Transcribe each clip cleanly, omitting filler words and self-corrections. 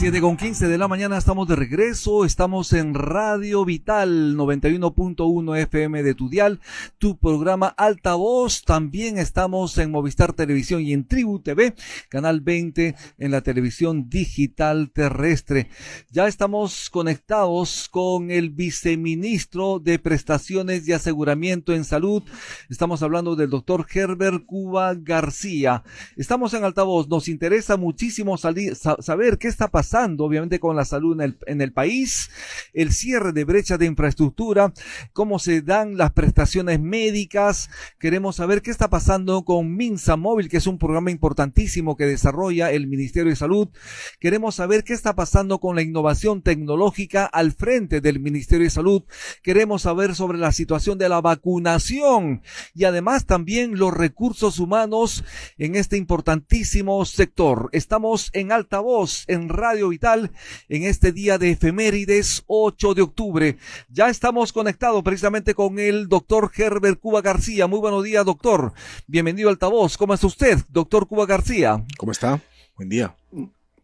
7:15 de la mañana, estamos de regreso, estamos en Radio Vital 91.1 FM de tu dial, tu programa Altavoz. También estamos en Movistar Televisión y en Tribu TV, canal 20 en la televisión digital terrestre. Ya estamos conectados con el viceministro de Prestaciones y Aseguramiento en Salud. Estamos hablando del doctor Herbert Cuba García. Estamos en Altavoz, nos interesa muchísimo saber qué está pasando, obviamente, con la salud en el país, el cierre de brechas de infraestructura, cómo se dan las prestaciones médicas. Queremos saber qué está pasando con Minsa Móvil, que es un programa importantísimo que desarrolla el Ministerio de Salud. Queremos saber qué está pasando con la innovación tecnológica al frente del Ministerio de Salud. Queremos saber sobre la situación de la vacunación y además también los recursos humanos en este importantísimo sector. Estamos en Altavoz, en Radio Vital, en este día de efemérides, 8 de octubre. Ya estamos conectados precisamente con el doctor Herbert Cuba García. Muy buenos días, doctor. Bienvenido a Altavoz. ¿Cómo está usted, doctor Cuba García? ¿Cómo está? Buen día.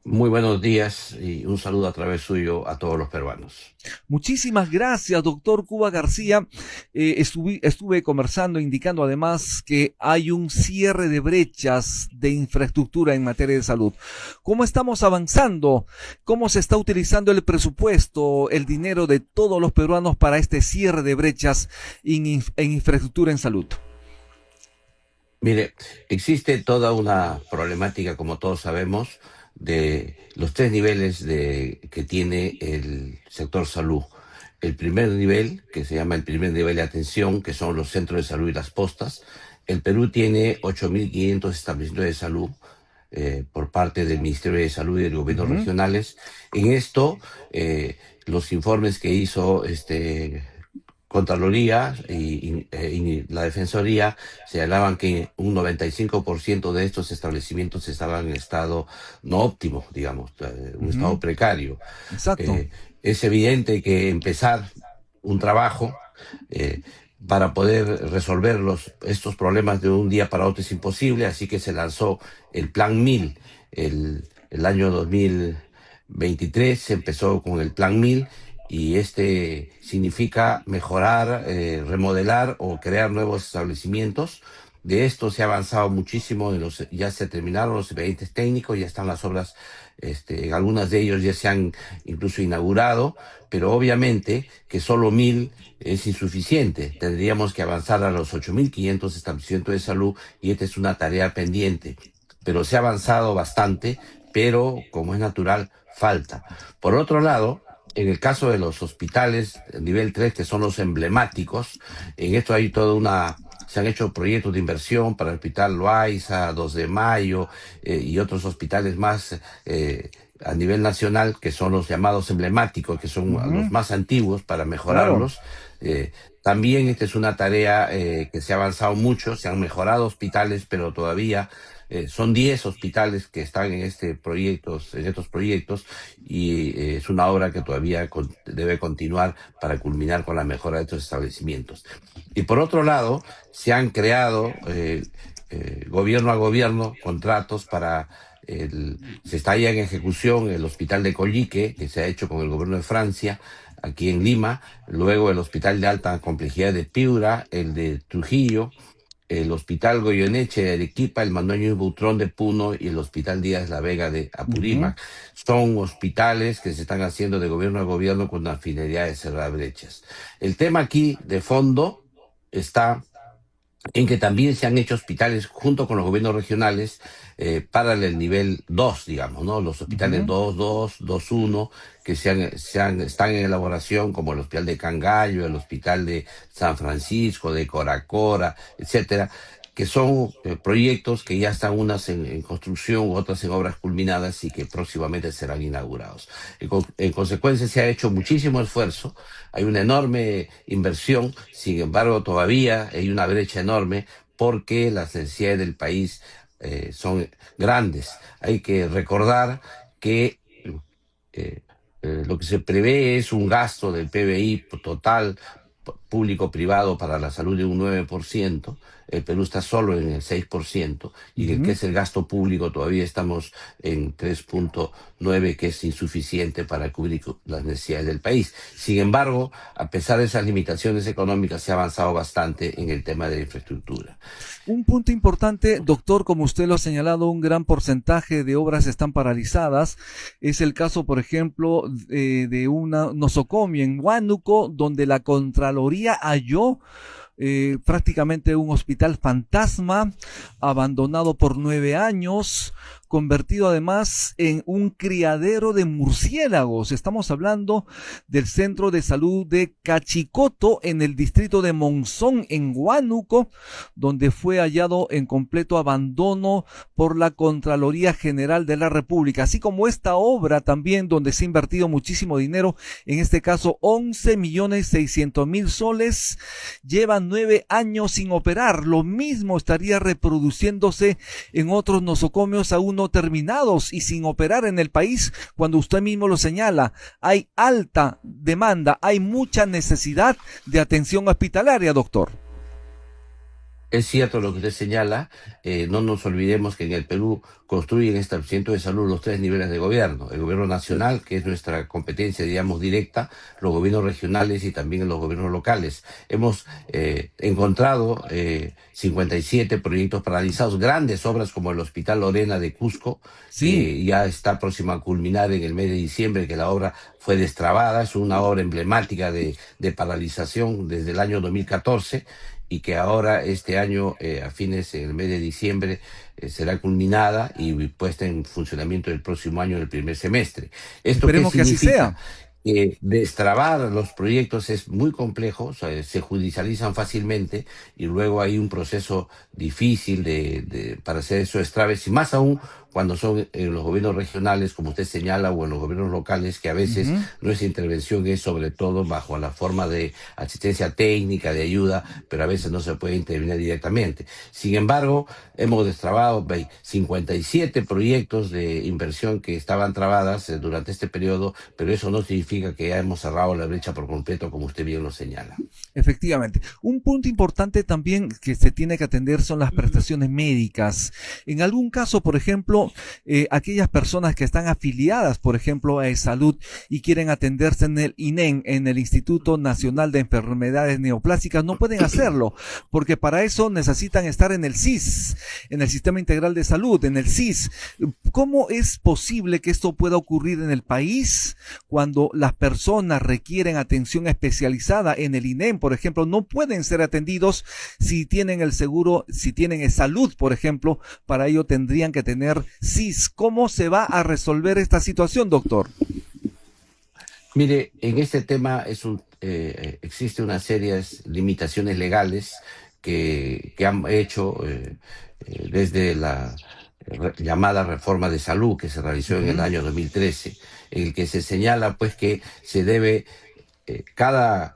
Muy buenos días y un saludo a través suyo a todos los peruanos. Muchísimas gracias, doctor Cuba García. Estuve conversando, indicando además que hay un cierre de brechas de infraestructura en materia de salud. ¿Cómo estamos avanzando? ¿Cómo se está utilizando el presupuesto, el dinero de todos los peruanos para este cierre de brechas en infraestructura en salud? Mire, existe toda una problemática, como todos sabemos, de los tres niveles que tiene el sector salud. El primer nivel, que se llama el primer nivel de atención, que son los centros de salud y las postas. El Perú tiene 8.500 establecimientos de salud por parte del Ministerio de Salud y de los gobiernos regionales. En esto, los informes que hizo Contraloría y la Defensoría señalaban que un 95% de estos establecimientos estaban en estado no óptimo, digamos, un estado precario. Exacto. Es evidente que empezar un trabajo para poder resolver estos problemas de un día para otro es imposible, así que se lanzó el Plan 1000 el año 2023, se empezó con el Plan 1000, y significa mejorar, remodelar o crear nuevos establecimientos. De esto se ha avanzado muchísimo, ya se terminaron los expedientes técnicos, ya están las obras, en algunas de ellos ya se han incluso inaugurado, pero obviamente que solo 1.000 es insuficiente. Tendríamos que avanzar a los 8.500 establecimientos de salud y esta es una tarea pendiente. Pero se ha avanzado bastante, pero como es natural, falta. Por otro lado, en el caso de los hospitales nivel 3, que son los emblemáticos, en esto hay se han hecho proyectos de inversión para el Hospital Loaiza, 2 de Mayo y otros hospitales más a nivel nacional, que son los llamados emblemáticos, que son los más antiguos, para mejorarlos. Claro. También esta es una tarea que se ha avanzado mucho, se han mejorado hospitales, pero todavía son 10 hospitales que están en estos proyectos y es una obra que todavía debe continuar para culminar con la mejora de estos establecimientos. Y por otro lado, se han creado gobierno a gobierno contratos para se está ya en ejecución el hospital de Collique, que se ha hecho con el gobierno de Francia, aquí en Lima, luego el hospital de alta complejidad de Piura, el de Trujillo, el Hospital Goyeneche de Arequipa, el Manuel Ñuñoa Butrón de Puno y el Hospital Díaz La Vega de Apurímac. Son hospitales que se están haciendo de gobierno a gobierno con la finalidad de cerrar brechas. El tema aquí de fondo está en que también se han hecho hospitales junto con los gobiernos regionales para el nivel 2, digamos, ¿no? Los hospitales 2.2, 2.1, que están en elaboración, como el Hospital de Cangallo, el Hospital de San Francisco, de Coracora, etcétera, que son proyectos que ya están unas en construcción, otras en obras culminadas y que próximamente serán inaugurados. En consecuencia, se ha hecho muchísimo esfuerzo, hay una enorme inversión, sin embargo, todavía hay una brecha enorme porque las necesidades del país son grandes. Hay que recordar que lo que se prevé es un gasto del PBI total público-privado para la salud de un 9%, el Perú está solo en el 6%, y en el que Ujú. es el gasto público todavía estamos en 3,9, que es insuficiente para cubrir las necesidades del país. Sin embargo, a pesar de esas limitaciones económicas, se ha avanzado bastante en el tema de la infraestructura. Un punto importante, doctor, como usted lo ha señalado, un gran porcentaje de obras están paralizadas. Es el caso, por ejemplo, de una nosocomio en Huánuco, donde la Contraloría halló prácticamente un hospital fantasma, abandonado por 9 años, convertido además en un criadero de murciélagos. Estamos hablando del Centro de Salud de Cachicoto, en el distrito de Monzón, en Huánuco, donde fue hallado en completo abandono por la Contraloría General de la República, así como esta obra también donde se ha invertido muchísimo dinero, en este caso 11.600.000 soles, llevan 9 años sin operar. Lo mismo estaría reproduciéndose en otros nosocomios aún no terminados y sin operar en el país, cuando usted mismo lo señala. Hay alta demanda, hay mucha necesidad de atención hospitalaria, doctor. Es cierto lo que usted señala, no nos olvidemos que en el Perú construyen este centro de salud los tres niveles de gobierno: el gobierno nacional, que es nuestra competencia, digamos, directa, los gobiernos regionales y también los gobiernos locales. Hemos encontrado 57 proyectos paralizados, grandes obras como el Hospital Lorena de Cusco, Sí. que ya está próxima a culminar en el mes de diciembre, que la obra fue destrabada. Es una obra emblemática de paralización desde el año 2014, y que ahora este año, a fines, en el mes de diciembre, será culminada y puesta en funcionamiento el próximo año, en el primer semestre. ¿Esto qué Esperemos que así significa? sea. Destrabar los proyectos es muy complejo, o sea, se judicializan fácilmente, y luego hay un proceso difícil para hacer esos destraves, y más aún cuando son en los gobiernos regionales, como usted señala, o en los gobiernos locales, que a veces Ujú. nuestra intervención es sobre todo bajo la forma de asistencia técnica, de ayuda, pero a veces no se puede intervenir directamente. Sin embargo, hemos destrabado 57 proyectos de inversión que estaban trabadas durante este periodo, pero eso no significa que ya hemos cerrado la brecha por completo, como usted bien lo señala. Efectivamente. Un punto importante también que se tiene que atender son las prestaciones médicas. En algún caso, por ejemplo, aquellas personas que están afiliadas, por ejemplo, a Salud, y quieren atenderse en el INEN, en el Instituto Nacional de Enfermedades Neoplásicas, no pueden hacerlo, porque para eso necesitan estar en el SIS, en el Sistema Integral de Salud, en el SIS. ¿Cómo es posible que esto pueda ocurrir en el país cuando las personas requieren atención especializada en el INEM, por ejemplo? No pueden ser atendidos si tienen el seguro, si tienen salud, por ejemplo. Para ello tendrían que tener SIS. ¿Cómo se va a resolver esta situación, doctor? Mire, en este tema existe una serie de limitaciones legales que han hecho desde la llamada reforma de salud, que se realizó en el Ujú. año 2013, en el que se señala pues que se debe, cada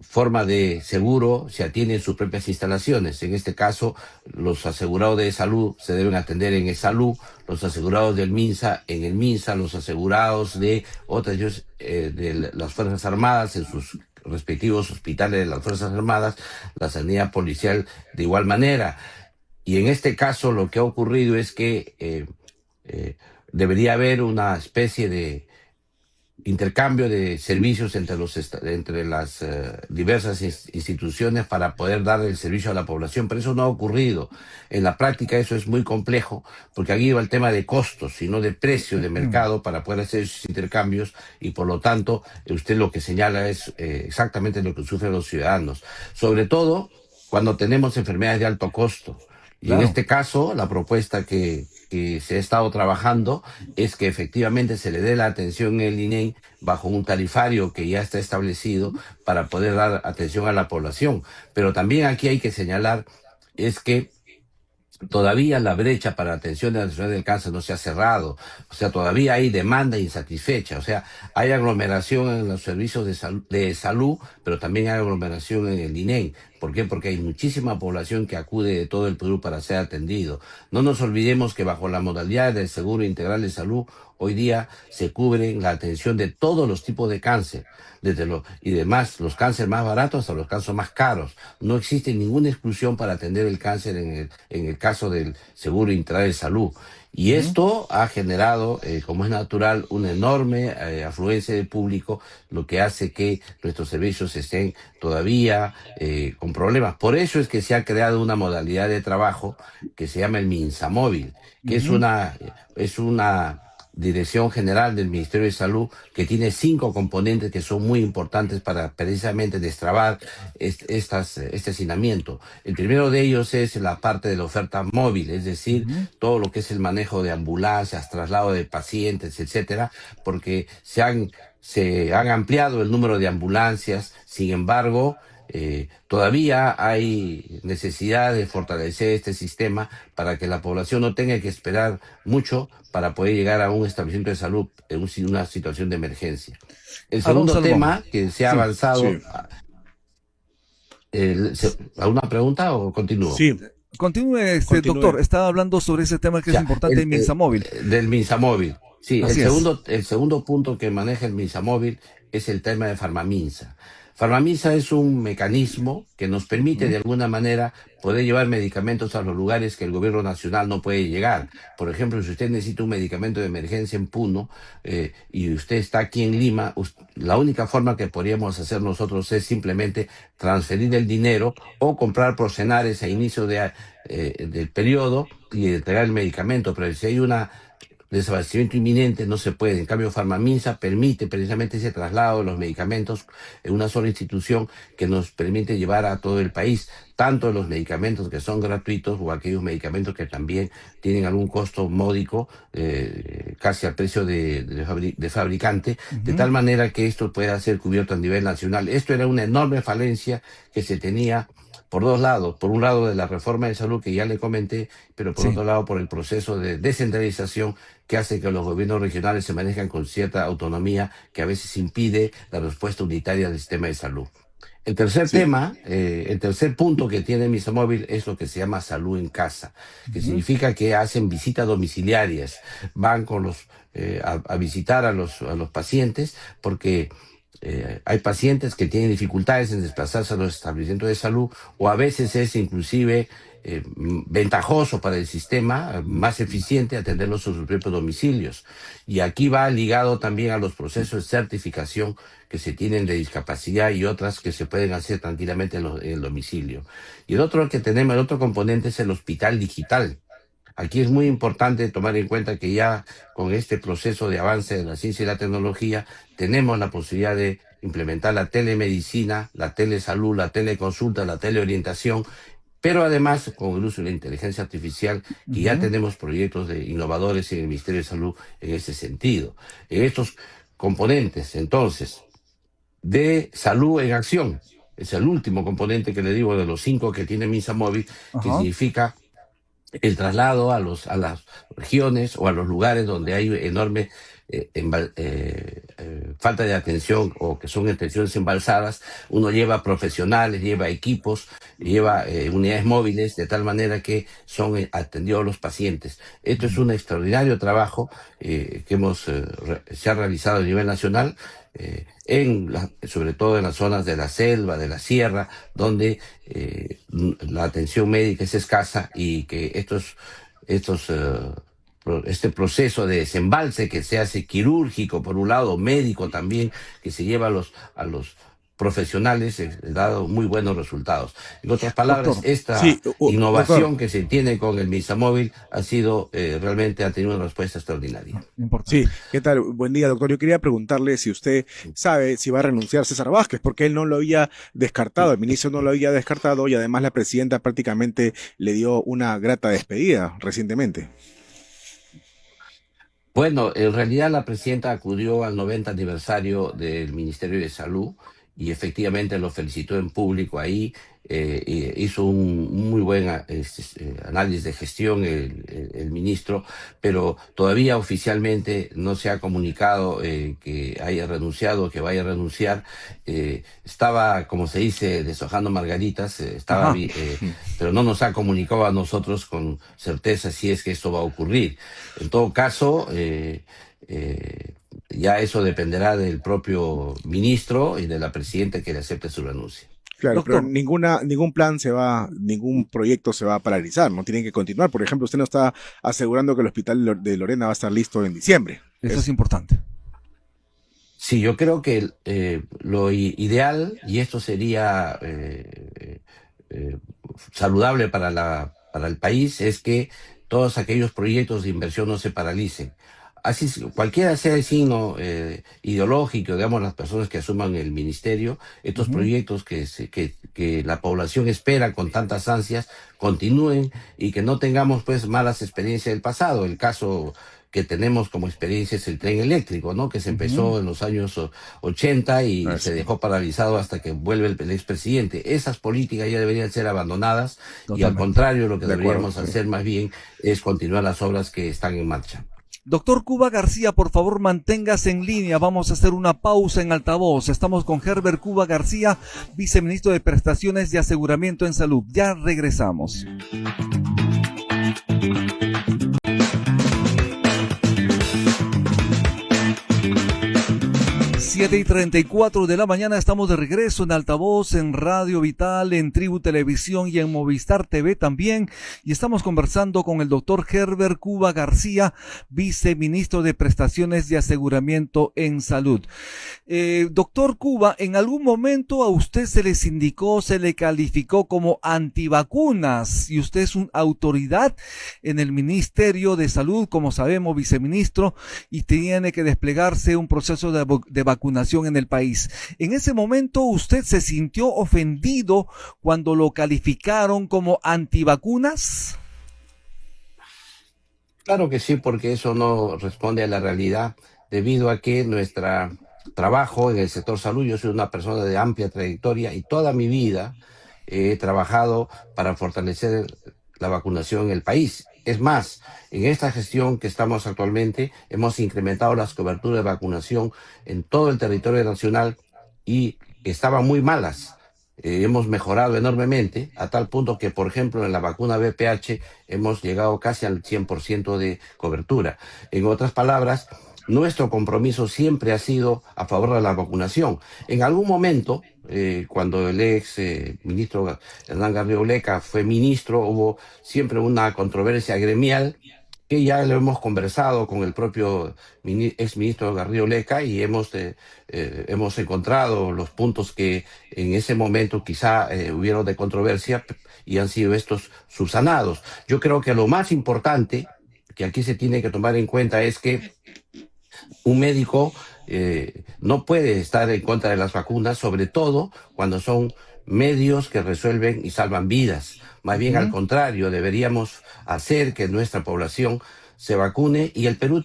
forma de seguro se atiende en sus propias instalaciones. En este caso, los asegurados de salud se deben atender en salud, los asegurados del MINSA en el MINSA, los asegurados de otras de las Fuerzas Armadas en sus respectivos hospitales de las Fuerzas Armadas, la sanidad policial de igual manera. Y en este caso lo que ha ocurrido es que eh, debería haber una especie de intercambio de servicios entre las diversas instituciones para poder dar el servicio a la población, pero eso no ha ocurrido. En la práctica eso es muy complejo, porque aquí va el tema de costos, sino de precio de mercado para poder hacer esos intercambios, y por lo tanto usted lo que señala es exactamente lo que sufren los ciudadanos, sobre todo cuando tenemos enfermedades de alto costo. Y en Claro. este caso, la propuesta que se ha estado trabajando es que efectivamente se le dé la atención en el INEM bajo un tarifario que ya está establecido para poder dar atención a la población. Pero también aquí hay que señalar es que todavía la brecha para atención de la enfermedad del cáncer no se ha cerrado. O sea, todavía hay demanda insatisfecha. O sea, hay aglomeración en los servicios de salud, pero también hay aglomeración en el INEM. ¿Por qué? Porque hay muchísima población que acude de todo el Perú para ser atendido. No nos olvidemos que bajo la modalidad del Seguro Integral de Salud, hoy día se cubre la atención de todos los tipos de cáncer, y demás, los cánceres más baratos hasta los cánceres más caros. No existe ninguna exclusión para atender el cáncer en el caso del Seguro Integral de Salud. Y Ujú. esto ha generado, como es natural, una enorme afluencia de público, lo que hace que nuestros servicios estén todavía con problemas. Por eso es que se ha creado una modalidad de trabajo que se llama el MINSA Móvil, que Ujú. es una Dirección General del Ministerio de Salud que tiene 5 componentes que son muy importantes para precisamente destrabar este hacinamiento. El primero de ellos es la parte de la oferta móvil, es decir, Ujú. todo lo que es el manejo de ambulancias, traslado de pacientes, etcétera, porque se han ampliado el número de ambulancias. Sin embargo, todavía hay necesidad de fortalecer este sistema para que la población no tenga que esperar mucho para poder llegar a un establecimiento de salud en una situación de emergencia. El Aaron segundo Salomón. tema que se ha Sí. avanzado, Sí, ¿alguna pregunta o continúo? sí, Continúe, doctor. continúe. Estaba hablando sobre ese tema que es Ya, importante en Minsa Móvil. del Minsamóvil. Sí, Así es. el segundo punto que maneja el Minsamóvil es el tema de Farmaminsa. Farmaminsa es un mecanismo que nos permite Ujú. de alguna manera poder llevar medicamentos a los lugares que el gobierno nacional no puede llegar. Por ejemplo, si usted necesita un medicamento de emergencia en Puno y usted está aquí en Lima, la única forma que podríamos hacer nosotros es simplemente transferir el dinero o comprar Procenares a inicio del periodo y entregar el medicamento. Pero si hay una desabastecimiento inminente, no se puede. En cambio, Farmaminsa permite precisamente ese traslado de los medicamentos en una sola institución que nos permite llevar a todo el país, tanto los medicamentos que son gratuitos o aquellos medicamentos que también tienen algún costo módico, casi al precio de fabricante, de Ujú. tal manera que esto pueda ser cubierto a nivel nacional. Esto era una enorme falencia que se tenía por dos lados. Por un lado, de la reforma de salud que ya le comenté, pero por Sí. otro lado, por el proceso de descentralización que hace que los gobiernos regionales se manejen con cierta autonomía que a veces impide la respuesta unitaria del sistema de salud. Sí, El tercer punto que tiene Misamóvil es lo que se llama salud en casa, que Ujú. significa que hacen visitas domiciliarias, van a visitar a los pacientes, porque hay pacientes que tienen dificultades en desplazarse a los establecimientos de salud, o a veces es inclusive ventajoso para el sistema, más eficiente atenderlos en sus propios domicilios. Y aquí va ligado también a los procesos de certificación que se tienen de discapacidad y otras que se pueden hacer tranquilamente en el domicilio. Y el otro componente es el hospital digital. Aquí es muy importante tomar en cuenta que ya con este proceso de avance de la ciencia y la tecnología tenemos la posibilidad de implementar la telemedicina, la telesalud, la teleconsulta, la teleorientación, pero además con el uso de la inteligencia artificial, que ya Ujú. tenemos proyectos de innovadores en el Ministerio de Salud en ese sentido. En estos componentes, entonces, de salud en acción, es el último componente que le digo de los 5 que tiene Misa Móvil, que Ajá. significa el traslado a las regiones o a los lugares donde hay enorme falta de atención o que son atenciones embalsadas. Uno lleva profesionales, lleva equipos, lleva unidades móviles, de tal manera que son atendidos los pacientes. Esto es un extraordinario trabajo se ha realizado a nivel nacional, sobre todo en las zonas de la selva, de la sierra, donde la atención médica es escasa y que estos, este proceso de desembalse que se hace quirúrgico, por un lado, médico también, que se lleva a los profesionales, ha dado muy buenos resultados. En otras palabras, Doctor. esta sí, doctor. innovación que se tiene con el Misamóvil ha tenido una respuesta extraordinaria. Importante. Sí, ¿qué tal? Buen día, doctor. Yo quería preguntarle si usted sabe si va a renunciar César Vázquez, porque él no lo había descartado, el ministro no lo había descartado y además la presidenta prácticamente le dio una grata despedida recientemente. Bueno, en realidad la presidenta acudió al 90 aniversario del Ministerio de Salud y efectivamente lo felicitó en público ahí. Hizo un muy buen análisis de gestión el ministro, pero todavía oficialmente no se ha comunicado que haya renunciado, que vaya a renunciar. Estaba, como se dice, deshojando margaritas, pero no nos ha comunicado a nosotros con certeza si es que esto va a ocurrir. En todo caso, ya eso dependerá del propio ministro y de la presidenta que le acepte su renuncia. Claro, pero Doctor, ningún proyecto se va a paralizar, no tienen que continuar. Por ejemplo, usted nos está asegurando que el hospital de Lorena va a estar listo en diciembre. eso es importante. Sí, yo creo que lo ideal, y esto sería saludable para el país, es que todos aquellos proyectos de inversión no se paralicen. Así, cualquiera sea el signo ideológico, digamos, las personas que asuman el ministerio, estos proyectos que la población espera con tantas ansias continúen y que no tengamos pues malas experiencias del pasado. El caso que tenemos como experiencia es el tren eléctrico, ¿no? Que se empezó en los años 80 y se dejó paralizado hasta que vuelve el expresidente. Esas políticas ya deberían ser abandonadas. Totalmente. Y al contrario, lo que De acuerdo, deberíamos hacer más bien es continuar las obras que están en marcha. Doctor Cuba García, por favor, manténgase en línea. Vamos a hacer una pausa en altavoz. Estamos con Herbert Cuba García, viceministro de Prestaciones de Aseguramiento en Salud. Ya regresamos. 7:34 de la mañana, estamos de regreso en Altavoz, en Radio Vital, en Tribu Televisión y en Movistar TV también. Y estamos conversando con el doctor Herbert Cuba García, viceministro de Prestaciones de Aseguramiento en Salud. Doctor Cuba, en algún momento a usted se les indicó, se le calificó como antivacunas y usted es una autoridad en el Ministerio de Salud, como sabemos, viceministro, y tiene que desplegarse un proceso de vacunación en el país. En ese momento, ¿usted se sintió ofendido cuando lo calificaron como antivacunas? Claro que sí, porque eso no responde a la realidad, debido a que nuestro trabajo en el sector salud, yo soy una persona de amplia trayectoria y toda mi vida he trabajado para fortalecer la vacunación en el país. Es más, en esta gestión que estamos actualmente, hemos incrementado las coberturas de vacunación en todo el territorio nacional y estaban muy malas. Hemos mejorado enormemente, a tal punto que, por ejemplo, en la vacuna VPH hemos llegado casi al 100% de cobertura. En otras palabras, nuestro compromiso siempre ha sido a favor de la vacunación. En algún momento, cuando el ex ministro Hernán Garrido Leca fue ministro, hubo siempre una controversia gremial que ya lo hemos conversado con el propio ex ministro Garrido Leca y hemos encontrado los puntos que en ese momento quizá hubieron de controversia y han sido estos subsanados. Yo creo que lo más importante que aquí se tiene que tomar en cuenta es que un médico no puede estar en contra de las vacunas, sobre todo cuando son medios que resuelven y salvan vidas. Más bien al contrario, deberíamos hacer que nuestra población se vacune y el Perú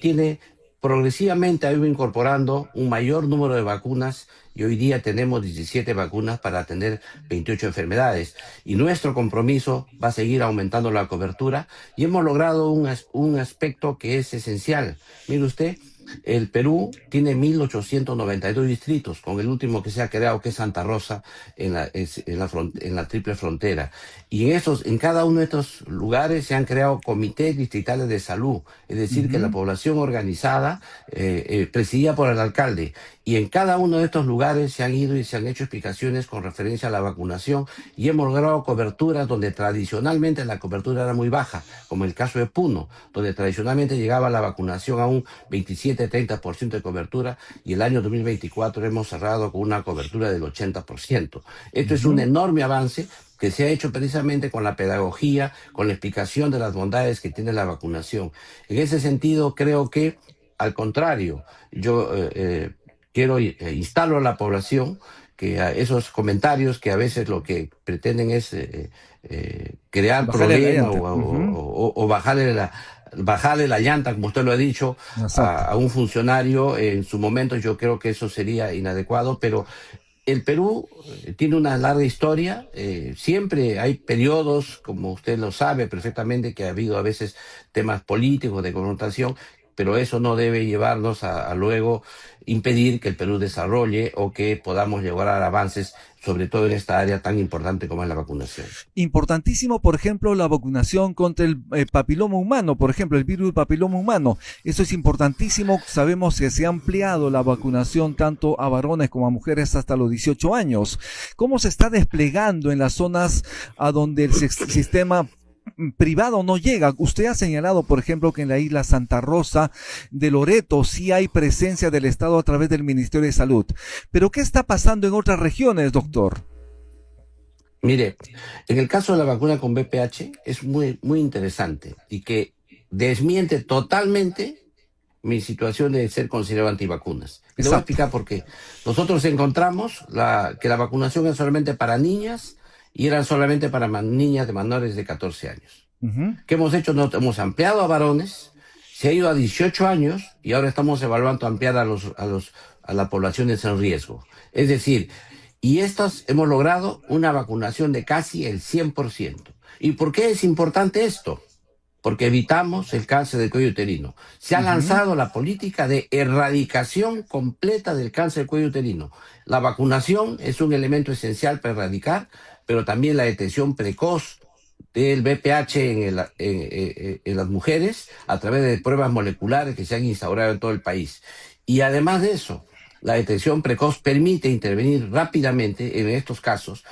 progresivamente ha ido incorporando un mayor número de vacunas y hoy día tenemos 17 vacunas para atender 28 enfermedades. Y nuestro compromiso va a seguir aumentando la cobertura y hemos logrado un aspecto que es esencial. Mire usted, el Perú tiene 1.892 distritos, con el último que se ha creado, que es Santa Rosa, en la triple frontera. Y en cada uno de estos lugares se han creado comités distritales de salud, es decir, que la población organizada, presidida por el alcalde, y en cada uno de estos lugares se han ido y se han hecho explicaciones con referencia a la vacunación, y hemos logrado coberturas donde tradicionalmente la cobertura era muy baja, como el caso de Puno, donde tradicionalmente llegaba la vacunación a un 27-30% de cobertura, y el año 2024 hemos cerrado con una cobertura del 80%. Esto es un enorme avance que se ha hecho precisamente con la pedagogía, con la explicación de las bondades que tiene la vacunación. En ese sentido, creo que, al contrario, yo instalo a la población que a esos comentarios que a veces lo que pretenden es crear problemas o bajarle la llanta, como usted lo ha dicho, a un funcionario en su momento, yo creo que eso sería inadecuado, pero el Perú tiene una larga historia, siempre hay periodos, como usted lo sabe perfectamente, que ha habido a veces temas políticos de confrontación, pero eso no debe llevarnos a luego impedir que el Perú desarrolle o que podamos lograr avances, sobre todo en esta área tan importante como es la vacunación. Importantísimo, por ejemplo, la vacunación contra el papiloma humano, por ejemplo, el virus del papiloma humano. Eso es importantísimo. Sabemos que se ha ampliado la vacunación tanto a varones como a mujeres hasta los 18 años. ¿Cómo se está desplegando en las zonas a donde el sistema privado no llega? Usted ha señalado, por ejemplo, que en la isla Santa Rosa de Loreto sí hay presencia del Estado a través del Ministerio de Salud. Pero ¿qué está pasando en otras regiones, doctor? Mire, en el caso de la vacuna con VPH es muy interesante y que desmiente totalmente mi situación de ser considerado antivacunas. Y le voy a explicar por qué. Nosotros encontramos que la vacunación es solamente para niñas y eran solamente para niñas de menores de 14 años. ¿Qué hemos hecho? Nos hemos ampliado a varones, se ha ido a 18 años y ahora estamos evaluando ampliar a las poblaciones en riesgo. Es decir, y estos hemos logrado una vacunación de casi el 100%. ¿Y por qué es importante esto? Porque evitamos el cáncer del cuello uterino. Se ha lanzado la política de erradicación completa del cáncer del cuello uterino. La vacunación es un elemento esencial para erradicar, pero también la detección precoz del VPH en las mujeres a través de pruebas moleculares que se han instaurado en todo el país. Y además de eso, la detección precoz permite intervenir rápidamente en estos casos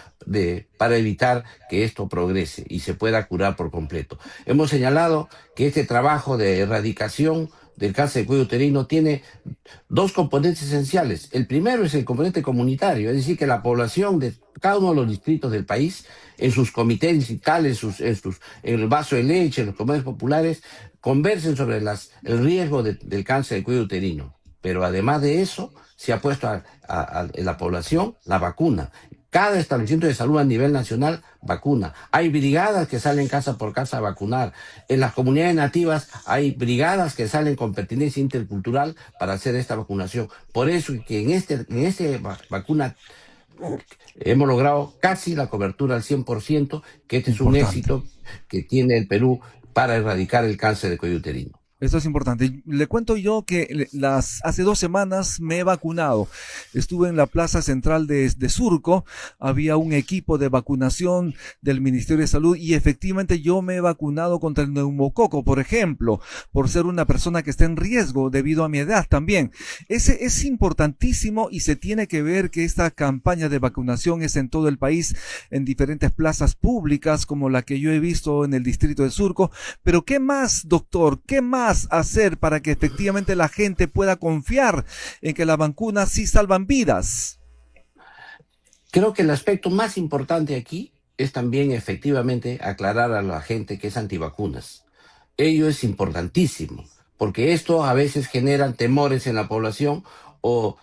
para evitar que esto progrese y se pueda curar por completo. Hemos señalado que este trabajo de erradicación del cáncer de cuello uterino tiene dos componentes esenciales. El primero es el componente comunitario, es decir, que la población de cada uno de los distritos del país, en sus comités distritales, en el vaso de leche, en los comercios populares, conversen sobre el riesgo del cáncer de cuello uterino. Pero además de eso, se ha puesto en la población la vacuna. Cada establecimiento de salud a nivel nacional vacuna. Hay brigadas que salen casa por casa a vacunar. En las comunidades nativas hay brigadas que salen con pertinencia intercultural para hacer esta vacunación. Por eso que en este vacuna hemos logrado casi la cobertura al 100%, que este es un éxito que tiene el Perú para erradicar el cáncer de cuello uterino. Esto es importante. Le cuento yo que hace 2 semanas me he vacunado. Estuve en la plaza central de Surco. Había un equipo de vacunación del Ministerio de Salud y efectivamente yo me he vacunado contra el neumococo, por ejemplo, por ser una persona que está en riesgo debido a mi edad también. Ese es importantísimo y se tiene que ver que esta campaña de vacunación es en todo el país, en diferentes plazas públicas como la que yo he visto en el distrito de Surco. Pero ¿qué más, doctor? ¿Qué más hacer para que efectivamente la gente pueda confiar en que las vacunas sí salvan vidas? Creo que el aspecto más importante aquí es también efectivamente aclarar a la gente que es antivacunas. Ello es importantísimo, porque esto a veces genera temores en la población o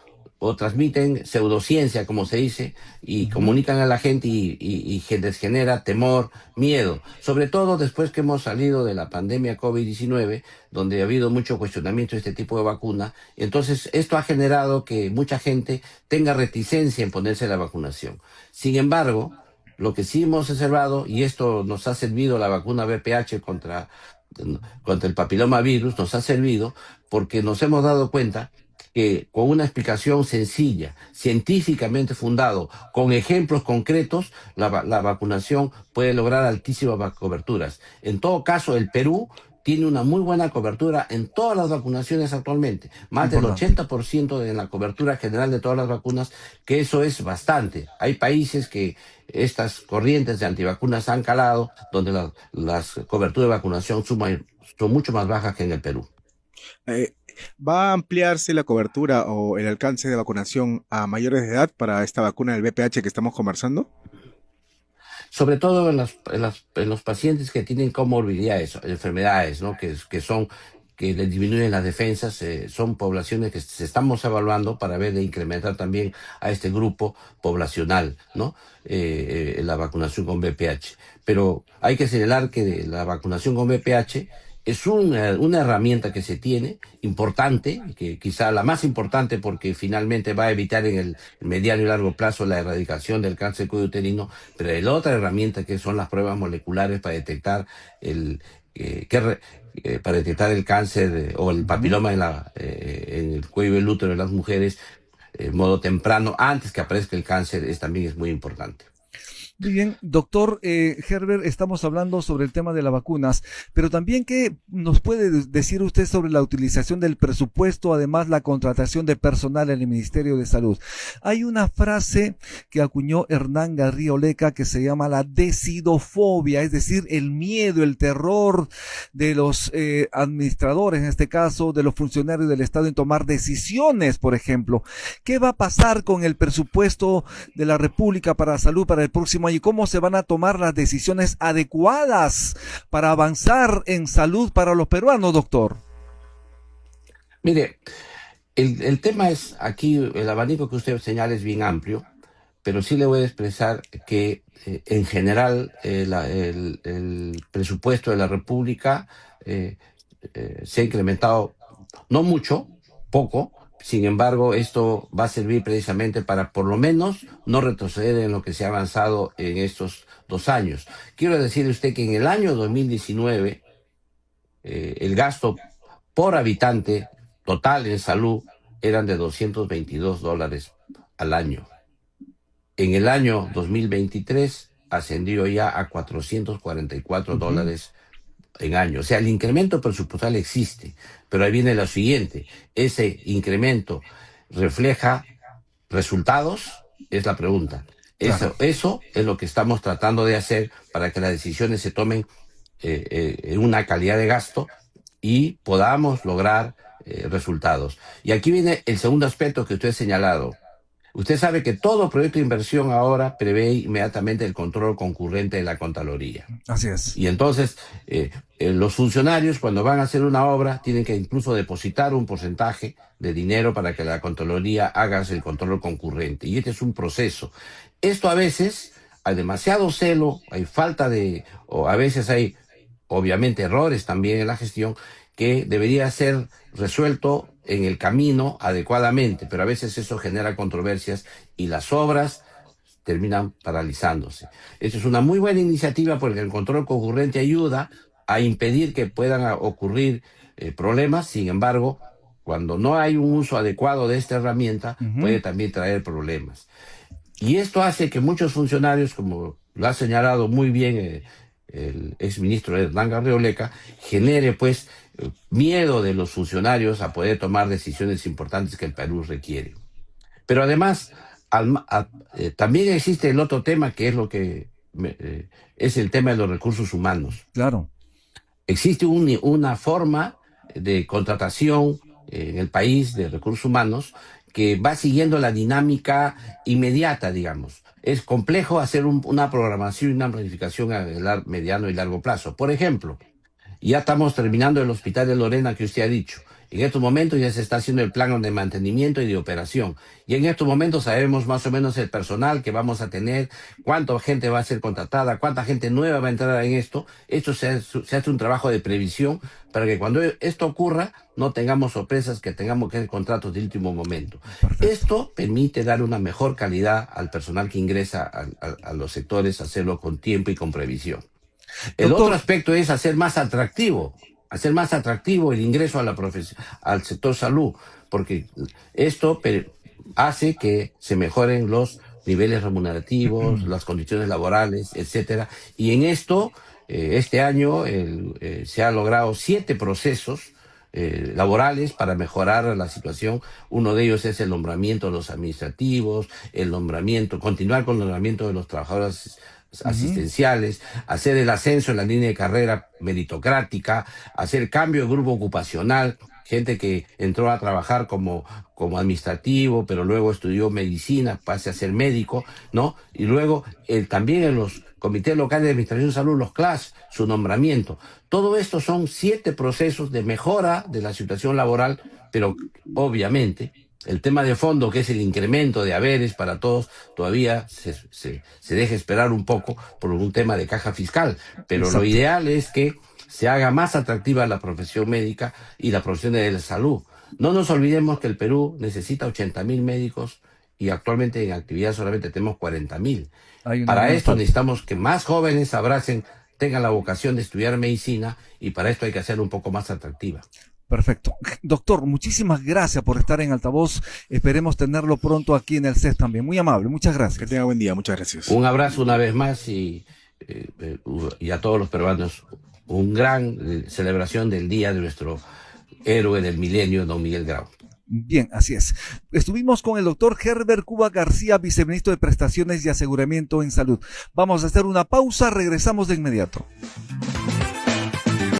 transmiten pseudociencia, como se dice, y comunican a la gente y les genera temor, miedo. Sobre todo después que hemos salido de la pandemia COVID-19, donde ha habido mucho cuestionamiento de este tipo de vacuna. Entonces, esto ha generado que mucha gente tenga reticencia en ponerse la vacunación. Sin embargo, lo que sí hemos observado, y esto nos ha servido la vacuna VPH contra el papilomavirus, nos ha servido porque nos hemos dado cuenta que con una explicación sencilla, científicamente fundado, con ejemplos concretos, la vacunación puede lograr altísimas coberturas. En todo caso, el Perú tiene una muy buena cobertura en todas las vacunaciones actualmente, más del 80% de la cobertura general de todas las vacunas, que eso es bastante. Hay países que estas corrientes de antivacunas han calado, donde las coberturas de vacunación son mucho más bajas que en el Perú. ¿Va a ampliarse la cobertura o el alcance de vacunación a mayores de edad para esta vacuna del VPH que estamos conversando? Sobre todo en los pacientes que tienen comorbilidades, enfermedades, ¿no? que les disminuyen las defensas, son poblaciones que estamos evaluando para ver de incrementar también a este grupo poblacional, ¿no? La vacunación con VPH. Pero hay que señalar que la vacunación con VPH es una herramienta que se tiene, importante, que quizá la más importante porque finalmente va a evitar en el mediano y largo plazo la erradicación del cáncer de cuello uterino, pero hay la otra herramienta que son las pruebas moleculares para detectar para detectar el cáncer o el Ujú. papiloma en el cuello del útero de las mujeres en modo temprano, antes que aparezca el cáncer, también es muy importante. Muy bien, doctor Herbert, estamos hablando sobre el tema de las vacunas, pero también qué nos puede decir usted sobre la utilización del presupuesto, además la contratación de personal en el Ministerio de Salud. Hay una frase que acuñó Hernán Garrido Leca que se llama la decidofobia, es decir, el miedo, el terror de los administradores, en este caso, de los funcionarios del Estado en tomar decisiones, por ejemplo. ¿Qué va a pasar con el presupuesto de la República para salud para el próximo año y cómo se van a tomar las decisiones adecuadas para avanzar en salud para los peruanos, doctor? Mire, el tema es aquí, el abanico que usted señala es bien amplio, pero sí le voy a expresar que en general el presupuesto de la República se ha incrementado, no mucho, poco. Sin embargo, esto va a servir precisamente para por lo menos no retroceder en lo que se ha avanzado en estos 2 años. Quiero decirle a usted que en el año 2019 el gasto por habitante total en salud eran de $222 al año. En el año 2023 ascendió ya a Ujú. $444 en año. O sea, el incremento presupuestal existe, pero ahí viene lo siguiente. ¿Ese incremento refleja resultados? Es la pregunta. Claro. Eso es lo que estamos tratando de hacer para que las decisiones se tomen en una calidad de gasto y podamos lograr resultados. Y aquí viene el segundo aspecto que usted ha señalado. Usted sabe que todo proyecto de inversión ahora prevé inmediatamente el control concurrente de la Contraloría. Así es. Y entonces los funcionarios cuando van a hacer una obra tienen que incluso depositar un porcentaje de dinero para que la Contraloría haga el control concurrente. Y este es un proceso. Esto a veces hay demasiado celo, hay falta o a veces hay obviamente errores también en la gestión que debería ser resuelto en el camino adecuadamente, pero a veces eso genera controversias y las obras terminan paralizándose. Eso es una muy buena iniciativa porque el control concurrente ayuda a impedir que puedan ocurrir problemas. Sin embargo, cuando no hay un uso adecuado de esta herramienta, Ujú. puede también traer problemas. Y esto hace que muchos funcionarios, como lo ha señalado muy bien el exministro Hernán Garrido Leca, genere pues miedo de los funcionarios a poder tomar decisiones importantes que el Perú requiere. Pero además, también existe el otro tema que es lo que es el tema de los recursos humanos. Claro. Existe una forma de contratación en el país de recursos humanos que va siguiendo la dinámica inmediata, digamos. Es complejo hacer una programación y una planificación a mediano y largo plazo. Por ejemplo, ya estamos terminando el hospital de Lorena que usted ha dicho. En estos momentos ya se está haciendo el plan de mantenimiento y de operación. Y en estos momentos sabemos más o menos el personal que vamos a tener, cuánta gente va a ser contratada, cuánta gente nueva va a entrar en esto. Esto se hace un trabajo de previsión para que cuando esto ocurra no tengamos sorpresas, que tengamos que hacer contratos de último momento. Perfecto. Esto permite dar una mejor calidad al personal que ingresa a los sectores, hacerlo con tiempo y con previsión. El otro Doctor, aspecto es hacer más atractivo el ingreso a al sector salud, porque esto hace que se mejoren los niveles remunerativos, las condiciones laborales, etcétera. Y en esto, este año se han logrado 7 procesos laborales para mejorar la situación. Uno de ellos es el nombramiento de los administrativos, continuar con el nombramiento de los trabajadores ujú, asistenciales, hacer el ascenso en la línea de carrera meritocrática, hacer cambio de grupo ocupacional, gente que entró a trabajar como administrativo, pero luego estudió medicina, pase a ser médico, ¿no? Y luego también en los comités locales de administración de salud, los CLAS, su nombramiento. Todo esto son 7 procesos de mejora de la situación laboral, pero obviamente el tema de fondo, que es el incremento de haberes para todos, todavía se deja esperar un poco por un tema de caja fiscal. Pero lo exacto. ideal es que se haga más atractiva la profesión médica y la profesión de la salud. No nos olvidemos que el Perú necesita 80.000 médicos y actualmente en actividad solamente tenemos 40.000. Hay una Para gran esto falta. necesitamos que más jóvenes abracen, tengan la vocación de estudiar medicina, y para esto hay que hacerlo un poco más atractiva. Perfecto. Doctor, muchísimas gracias por estar en Altavoz. Esperemos tenerlo pronto aquí en el CES también. Muy amable, muchas Que gracias. tenga buen día, muchas gracias. Un abrazo una vez más y a todos los peruanos, un gran celebración del día de nuestro héroe del milenio, don Miguel Grau. Bien, así es. Estuvimos con el doctor Herbert Cuba García, viceministro de Prestaciones y Aseguramiento en Salud. Vamos a hacer una pausa, regresamos de inmediato.